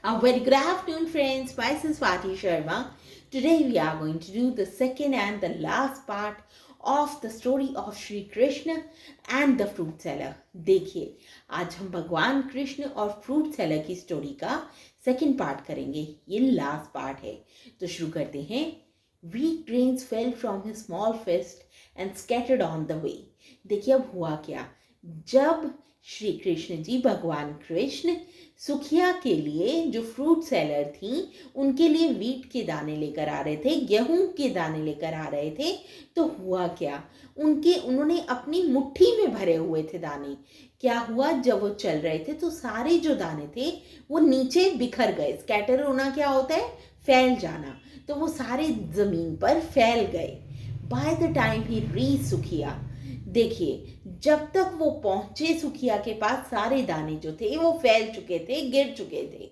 A very good afternoon, friends. Myself Swati Sharma. Today we are going to do the second and the last part of the story of Shri Krishna and the fruit seller. देखिए, आज हम भगवान कृष्ण और fruit seller की story का second part करेंगे. ये last part है, तो शुरू करते हैं. Wheat grains fell from his small fist and scattered on the way. देखिए अब हुआ क्या. जब श्री कृष्ण जी भगवान कृष्ण सुखिया के लिए जो फ्रूट सेलर थी उनके लिए वीट के दाने लेकर आ रहे थे, गेहूं के दाने लेकर आ रहे थे, तो हुआ क्या, उन्होंने अपनी मुट्ठी में भरे हुए थे दाने. क्या हुआ, जब वो चल रहे थे तो सारे जो दाने थे वो नीचे बिखर गए. स्कैटर होना क्या होता है, फैल जाना. तो वो सारे जमीन पर फैल गए. By the time he reach Sukhiya, देखिए जब तक वो पहुंचे सुखिया के पास सारे दाने जो थे वो फैल चुके थे, गिर चुके थे.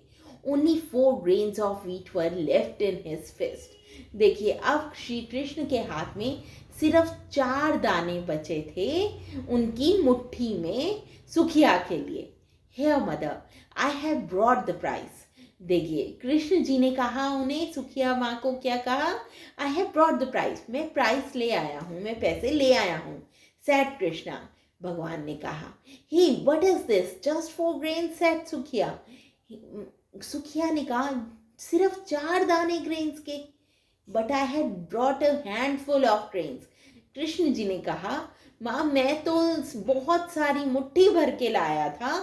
Only 4 grains of wheat were left in his fist. देखिए अब श्री कृष्ण के हाथ में सिर्फ 4 दाने बचे थे उनकी मुट्ठी में सुखिया के लिए. Hey mother, I have brought the price. देखिए कृष्ण जी ने कहा उन्हें, सुखिया माँ को क्या कहा, आई हैव ब्रॉट द प्राइस, मैं प्राइस ले आया हूँ, मैं पैसे ले आया हूँ. सैड कृष्णा, भगवान ने कहा. He what is this, just 4 grains, said Sukhiya. Sukhiya ने कहा सिर्फ 4 दाने ग्रेन्स के. But I had brought a handful of grains. Krishna ji ने कहा माँ मैं तो बहुत सारी मुट्ठी भर के लाया था.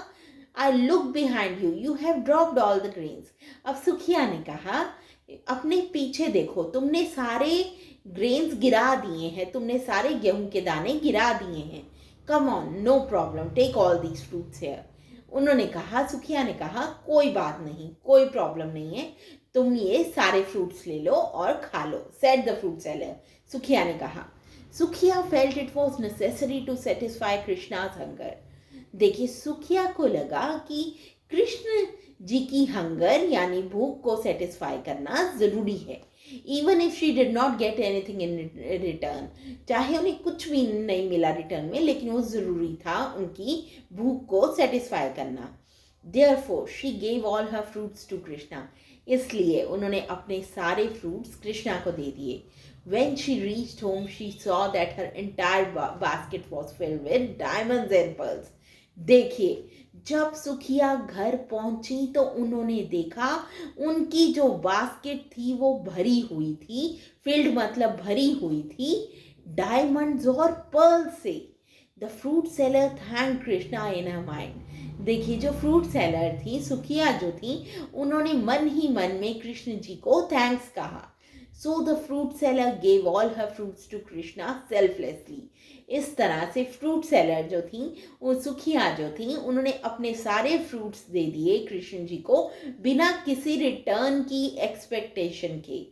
I look behind you, you have dropped all the grains. अब सुखिया ने कहा अपने पीछे देखो, तुमने सारे ग्रेन्स गिरा दिए हैं, तुमने सारे गेहूं के दाने गिरा दिए हैं. Come on, no problem, take all these fruits here. उन्होंने कहा, सुखिया ने कहा कोई बात नहीं, कोई प्रॉब्लम नहीं है, तुम ये सारे फ्रूट्स ले लो और खा लो. Said the fruit seller, Sukhiya ने कहा. Sukhiya felt it was necessary to satisfy Krishna's hunger. देखिए सुखिया को लगा कि कृष्ण जी की हंगर यानी भूख को सेटिस्फाई करना जरूरी है. Even if she did not get anything in return, चाहे उन्हें कुछ भी नहीं मिला रिटर्न में, लेकिन वो जरूरी था उनकी भूख को सेटिस्फाई करना. Therefore she gave all her fruits to Krishna. इसलिए उन्होंने अपने सारे फ्रूट्स कृष्णा को दे दिए. When she reached home, she saw that her entire basket was filled with diamonds and pearls. देखिए जब सुखिया घर पहुंची तो उन्होंने देखा उनकी जो बास्केट थी वो भरी हुई थी. फिल्ड मतलब भरी हुई थी डायमंड्स और पर्ल से. The fruit seller thank Krishna in her mind. देखिए जो फ्रूट सेलर थी सुखिया जो थी, उन्होंने मन ही मन में कृष्ण जी को थैंक्स कहा. So the fruit seller gave all her fruits to Krishna selflessly. इस तरह से फ्रूट सेलर जो थी, वो सुखिया जो थी, उन्होंने अपने सारे फ्रूट्स दे दिए कृष्ण जी को बिना किसी रिटर्न की एक्सपेक्टेशन के.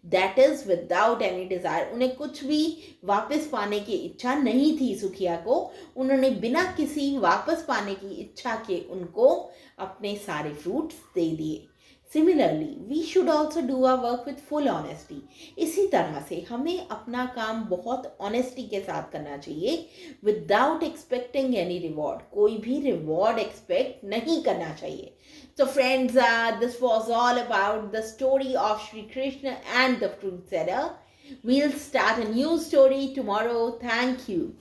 That is without any desire. उन्हें कुछ भी वापस पाने की इच्छा नहीं थी सुखिया को. उन्होंने बिना किसी वापस पाने की इच्छा के उनको अपने सारे फ्रूट्स दे दिए. Similarly, we should also do our work with full honesty. इसी तरह से हमें अपना काम बहुत ऑनेस्टी के साथ करना चाहिए, without expecting any reward. कोई भी रिवॉर्ड एक्सपेक्ट नहीं करना चाहिए. So friends, this was all about the story of Shri Krishna and the fruit seller. We'll start a new story tomorrow. Thank you.